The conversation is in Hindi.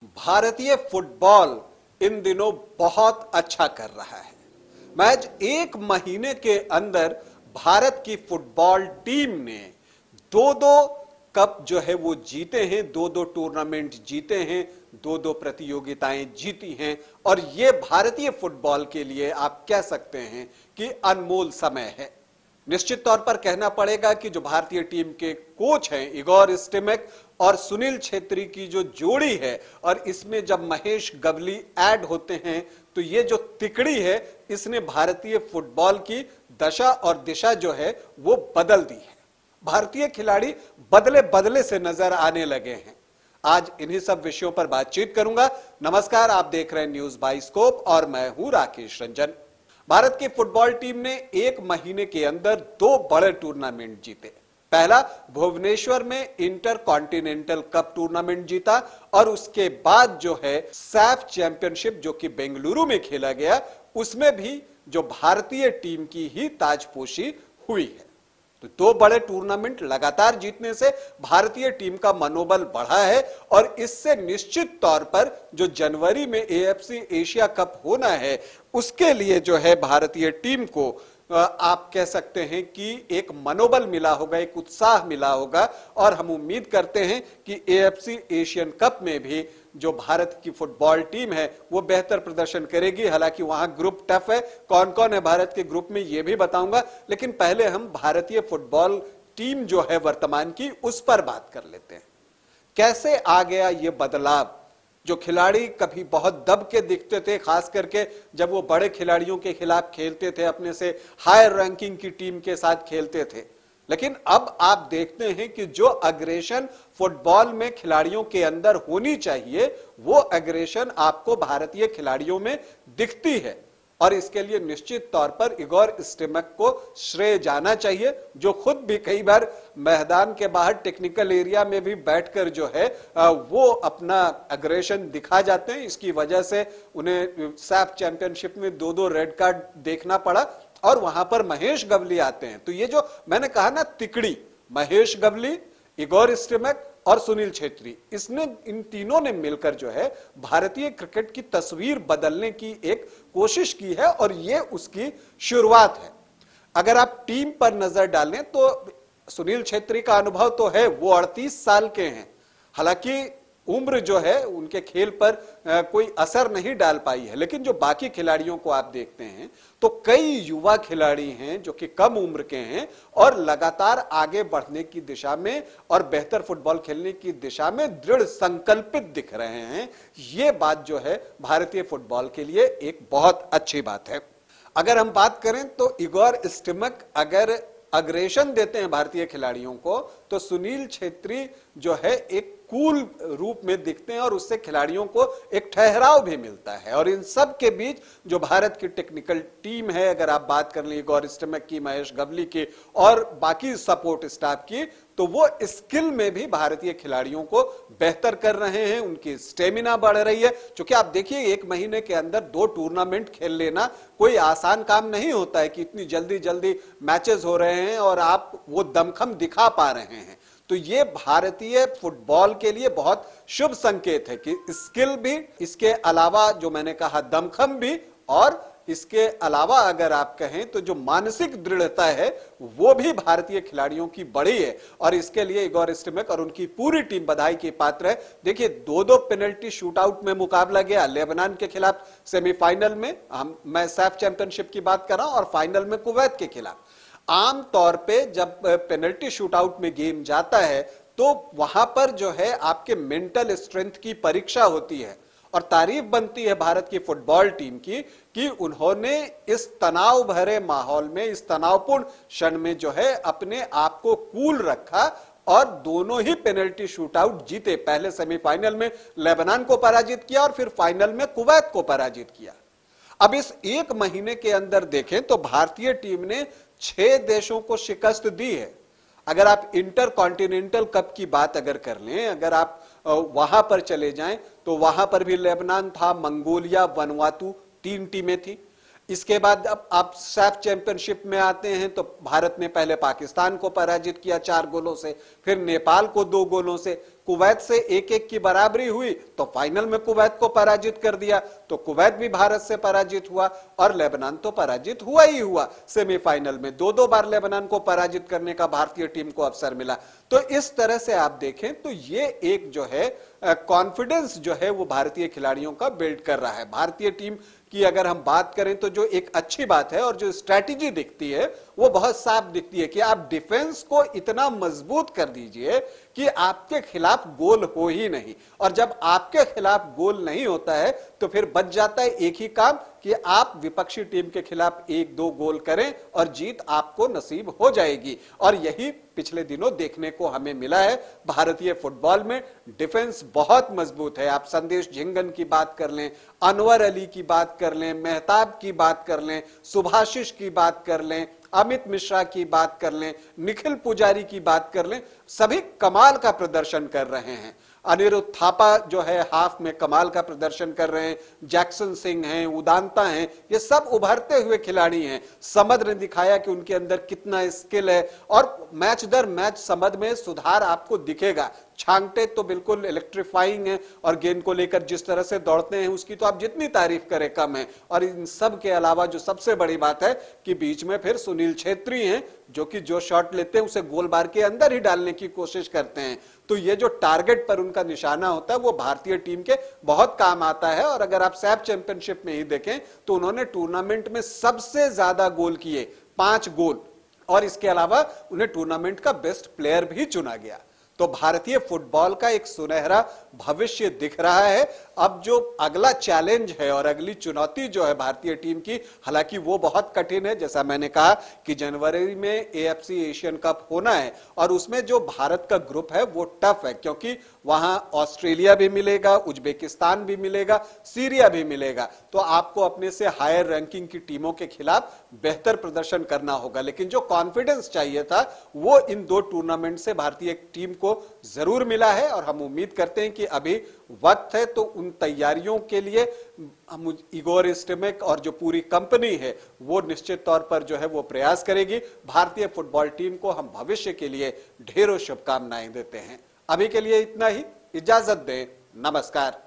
भारतीय फुटबॉल इन दिनों बहुत अच्छा कर रहा है। मैच एक महीने के अंदर भारत की फुटबॉल टीम ने दो दो कप जो है वो जीते हैं, दो दो टूर्नामेंट जीते हैं, दो दो प्रतियोगिताएं जीती हैं। और ये भारतीय फुटबॉल के लिए आप कह सकते हैं कि अनमोल समय है। निश्चित तौर पर कहना पड़ेगा कि जो भारतीय टीम के कोच हैं इगोर स्टिमैक और सुनील छेत्री की जो जोड़ी है, और इसमें जब महेश गवली ऐड होते हैं तो ये जो तिकड़ी है इसने भारतीय फुटबॉल की दशा और दिशा जो है वो बदल दी है। भारतीय खिलाड़ी बदले बदले से नजर आने लगे हैं। आज इन्हीं सब विषयों पर बातचीत करूंगा। नमस्कार, आप देख रहे हैं न्यूज बाइस्कोप और मैं हूं राकेश रंजन। भारत की फुटबॉल टीम ने एक महीने के अंदर दो बड़े टूर्नामेंट जीते। पहला भुवनेश्वर में इंटर कॉन्टिनेंटल कप टूर्नामेंट जीता और उसके बाद जो है सैफ चैंपियनशिप जो कि बेंगलुरु में खेला गया, उसमें भी जो भारतीय टीम की ही ताजपोशी हुई है। तो दो बड़े टूर्नामेंट लगातार जीतने से भारतीय टीम का मनोबल बढ़ा है और इससे निश्चित तौर पर जो जनवरी में एएफसी एशिया कप होना है उसके लिए जो है भारतीय टीम को आप कह सकते हैं कि एक मनोबल मिला होगा, एक उत्साह मिला होगा। और हम उम्मीद करते हैं कि एएफसी एशियन कप में भी जो भारत की फुटबॉल टीम है वो बेहतर प्रदर्शन करेगी। हालांकि वहां ग्रुप टफ है, कौन कौन है भारत के ग्रुप में ये भी बताऊंगा, लेकिन पहले हम भारतीय फुटबॉल टीम जो है वर्तमान की उस पर बात कर लेते हैं। कैसे आ गया ये बदलाव? जो खिलाड़ी कभी बहुत दब के दिखते थे, खास करके जब वो बड़े खिलाड़ियों के खिलाफ खेलते थे, अपने से हायर रैंकिंग की टीम के साथ खेलते थे, लेकिन अब आप देखते हैं कि जो अग्रेशन फुटबॉल में खिलाड़ियों के अंदर होनी चाहिए वो अग्रेशन आपको भारतीय खिलाड़ियों में दिखती है। और इसके लिए निश्चित तौर पर इगोर स्टिमैक को श्रेय जाना चाहिए, जो खुद भी कई बार मैदान के बाहर टेक्निकल एरिया में भी बैठकर जो है वो अपना अग्रेशन दिखा जाते हैं। इसकी वजह से उन्हें सैफ चैंपियनशिप में दो दो रेड कार्ड देखना पड़ा और वहां पर महेश गवली आते हैं। तो ये जो मैंने कहा ना तिकड़ी, महेश गवली, इगोर स्टिमैक और सुनील छेत्री, इसने इन तीनों ने मिलकर जो है भारतीय क्रिकेट की तस्वीर बदलने की एक कोशिश की है और ये उसकी शुरुआत है। अगर आप टीम पर नजर डालें तो सुनील छेत्री का अनुभव तो है, वो 38 साल के हैं। हालांकि उम्र जो है उनके खेल पर कोई असर नहीं डाल पाई है, लेकिन जो बाकी खिलाड़ियों को आप देखते हैं तो कई युवा खिलाड़ी हैं जो कि कम उम्र के हैं और लगातार आगे बढ़ने की दिशा में और बेहतर फुटबॉल खेलने की दिशा में दृढ़ संकल्पित दिख रहे हैं। ये बात जो है भारतीय फुटबॉल के लिए एक बहुत अच्छी बात है। अगर हम बात करें तो इगोर स्टिमैक अगर अग्रेशन देते हैं भारतीय खिलाड़ियों को तो सुनील छेत्री जो है एक कूल रूप में दिखते हैं और उससे खिलाड़ियों को एक ठहराव भी मिलता है। और इन सब के बीच जो भारत की टेक्निकल टीम है, अगर आप बात कर ली इगोर स्टिमैक की, महेश गवली की और बाकी सपोर्ट स्टाफ की, तो वो स्किल में भी भारतीय खिलाड़ियों को बेहतर कर रहे हैं, उनकी स्टेमिना बढ़ रही है। क्योंकि आप देखिए एक महीने के अंदर दो टूर्नामेंट खेल लेना कोई आसान काम नहीं होता है कि इतनी जल्दी जल्दी मैचेस हो रहे हैं और आप वो दमखम दिखा पा रहे हैं। तो ये भारतीय फुटबॉल के लिए बहुत शुभ संकेत है कि स्किल भी, इसके अलावा जो मैंने कहा दमखम भी, और इसके अलावा अगर आप कहें तो जो मानसिक दृढ़ता है वो भी भारतीय खिलाड़ियों की बढ़ी है। और इसके लिए इगोर स्टिमैक और उनकी पूरी टीम बधाई की पात्र है। देखिए दो दो पेनल्टी शूटआउट में मुकाबला गया, लेबनान के खिलाफ सेमीफाइनल में, मैं सैफ चैंपियनशिप की बात कर रहा हूं, और फाइनल में कुवैत के खिलाफ। आम तौर पे जब पेनल्टी शूटआउट में गेम जाता है तो वहां पर जो है आपके मेंटल स्ट्रेंथ की परीक्षा होती है। और तारीफ बनती है भारत की फुटबॉल टीम की कि उन्होंने इस तनाव भरे माहौल में, इस तनावपूर्ण क्षण में जो है अपने आप को कूल रखा और दोनों ही पेनल्टी शूटआउट जीते। पहले सेमीफाइनल में लेबनान को पराजित किया और फिर फाइनल में कुवैत को पराजित किया। अब इस एक महीने के अंदर देखें तो भारतीय टीम ने 6 देशों को शिकस्त दी है। अगर आप इंटर कॉन्टिनेंटल कप की बात अगर कर लें, अगर आप वहां पर चले जाएं तो वहां पर भी लेबनान था, मंगोलिया, वनुआतू 3 टीमें थी। इसके बाद अब आप सैफ चैंपियनशिप में आते हैं तो भारत ने पहले पाकिस्तान को पराजित किया 4 गोलों से, फिर नेपाल को 2 गोलों से, कुवैत से 1-1 की बराबरी हुई तो फाइनल में कुवैत को पराजित कर दिया, तो कुवैत भी भारत से पराजित हुआ और लेबनान तो पराजित हुआ ही हुआ। सेमीफाइनल में 2-2 बार लेबनान को पराजित करने का भारतीय टीम को अवसर मिला। तो इस तरह से आप देखें तो ये एक जो है कॉन्फिडेंस जो है वो भारतीय खिलाड़ियों का बिल्ड कर रहा है। भारतीय टीम की अगर हम बात करें तो जो एक अच्छी बात है और जो स्ट्रैटेजी दिखती है वो बहुत साफ दिखती है कि आप डिफेंस को इतना मजबूत कर दीजिए कि आपके खिलाफ गोल हो ही नहीं, और जब आपके खिलाफ गोल नहीं होता है तो फिर बच जाता है एक ही काम कि आप विपक्षी टीम के खिलाफ 1-2 गोल करें और जीत आपको नसीब हो जाएगी। और यही पिछले दिनों देखने को हमें मिला है। भारतीय फुटबॉल में डिफेंस बहुत मजबूत है। आप संदेश झिंगन की बात कर लें, अनवर अली की बात कर लें, मेहताब की बात कर लें, सुभाशिष की बात कर लें, अमित मिश्रा की बात कर लें, निखिल पुजारी की बात कर लें, सभी कमाल का प्रदर्शन कर रहे हैं। अनिरुद्ध थापा जो है हाफ में कमाल का प्रदर्शन कर रहे हैं, जैक्सन सिंह हैं, उदांता हैं, ये सब उभरते हुए खिलाड़ी हैं। समद ने दिखाया कि उनके अंदर कितना स्किल है और मैच दर मैच समद में सुधार आपको दिखेगा। छांगटे तो बिल्कुल इलेक्ट्रीफाइंग है और गेंद को लेकर जिस तरह से दौड़ते हैं उसकी तो आप जितनी तारीफ करें कम है। और इन सब के अलावा जो सबसे बड़ी बात है कि बीच में फिर सुनील छेत्री हैं जो कि जो शॉट लेते हैं उसे गोल बार के अंदर ही डालने की कोशिश करते हैं। तो ये जो टारगेट पर उनका निशाना होता है वो भारतीय टीम के बहुत काम आता है। और अगर आप सैफ चैंपियनशिप में ही देखें तो उन्होंने टूर्नामेंट में सबसे ज्यादा गोल किए, 5 गोल, और इसके अलावा उन्हें टूर्नामेंट का बेस्ट प्लेयर भी चुना गया। तो भारतीय फुटबॉल का एक सुनहरा भविष्य दिख रहा है। अब जो अगला चैलेंज है और अगली चुनौती जो है भारतीय टीम की, हालांकि वो बहुत कठिन है। जैसा मैंने कहा कि जनवरी में एएफसी एशियन कप होना है और उसमें जो भारत का ग्रुप है वो टफ है, क्योंकि वहां ऑस्ट्रेलिया भी मिलेगा, उज्बेकिस्तान भी मिलेगा, सीरिया भी मिलेगा। तो आपको अपने से हायर रैंकिंग की टीमों के खिलाफ बेहतर प्रदर्शन करना होगा। लेकिन जो कॉन्फिडेंस चाहिए था वो इन 2 टूर्नामेंट से भारतीय टीम को जरूर मिला है और हम उम्मीद करते हैं कि अभी वक्त है तो उन तैयारियों के लिए इगोर स्टिमेक और जो पूरी कंपनी है वो निश्चित तौर पर जो है वो प्रयास करेगी। भारतीय फुटबॉल टीम को हम भविष्य के लिए ढेरों शुभकामनाएं देते हैं। अभी के लिए इतना ही, इजाजत दें, नमस्कार।